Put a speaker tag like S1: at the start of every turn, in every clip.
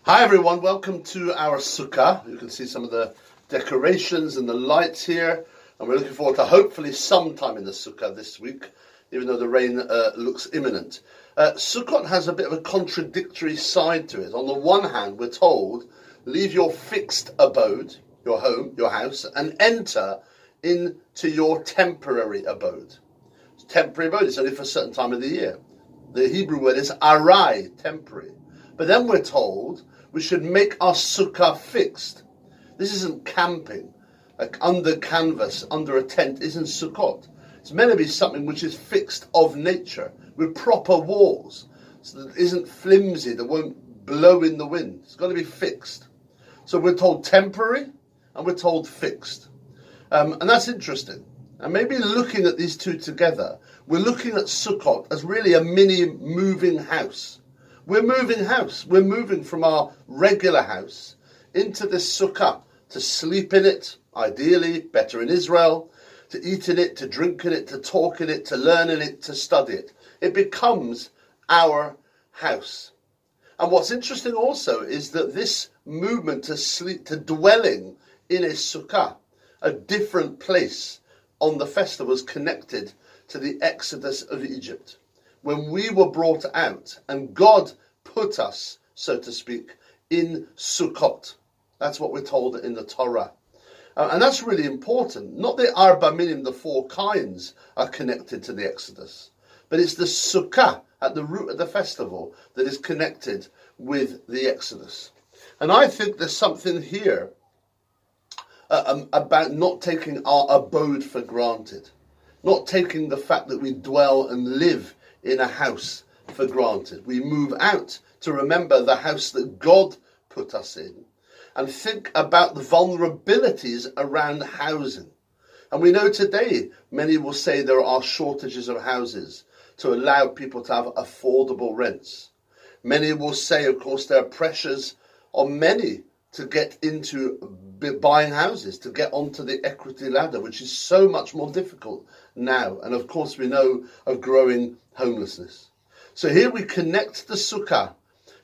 S1: Hi everyone, welcome to our Succah. You can see some of the decorations and the lights here, and we're looking forward to hopefully sometime in the Succah this week, even though the rain looks imminent. Sukkot has a bit of a contradictory side to it. On the one hand, we're told, leave your fixed abode, your home, your house, and enter into your temporary abode. Temporary abode is only for a certain time of the year. The Hebrew word is arai, temporary. But then we're told we should make our sukkah fixed. This isn't camping, like under canvas, under a tent, isn't Sukkot. It's meant to be something which is fixed of nature, with proper walls, so that it isn't flimsy, that won't blow in the wind. It's got to be fixed. So we're told temporary, and we're told fixed. And that's interesting. And maybe looking at these two together, we're looking at Sukkot as really a mini moving house. We're moving house. We're moving from our regular house into this sukkah, to sleep in it, ideally, better in Israel, to eat in it, to drink in it, to talk in it, to learn in it, to study it. It becomes our house. And what's interesting also is that this movement to sleep, to dwelling in a sukkah, a different place on the festival, is connected to the Exodus of Egypt. When we were brought out and God put us, so to speak, in Sukkot. That's what we're told in the Torah. And that's really important. Not the Arba Minim, the four kinds, are connected to the Exodus, but it's the Sukkah at the root of the festival that is connected with the Exodus. And I think there's something here about not taking our abode for granted, not taking the fact that we dwell and live in a house for granted. We move out to remember the house that God put us in and think about the vulnerabilities around housing. And we know today many will say there are shortages of houses to allow people to have affordable rents. Many will say, of course, there are pressures on many to get into buying houses, to get onto the equity ladder, which is so much more difficult now. And of course, we know of growing homelessness. So here we connect the Sukkah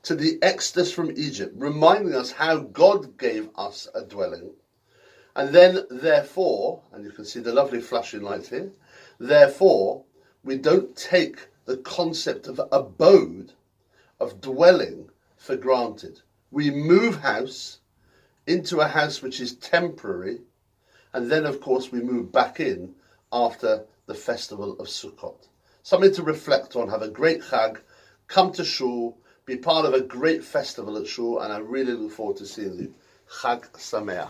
S1: to the Exodus from Egypt, reminding us how God gave us a dwelling. And then, therefore, and you can see the lovely flashing lights here, therefore, we don't take the concept of abode, of dwelling, for granted. We move house into a house which is temporary, and then, of course, we move back in after the festival of Sukkot. Something to reflect on. Have a great Chag, come to Shul, be part of a great festival at Shul, and I really look forward to seeing you. Chag Sameach.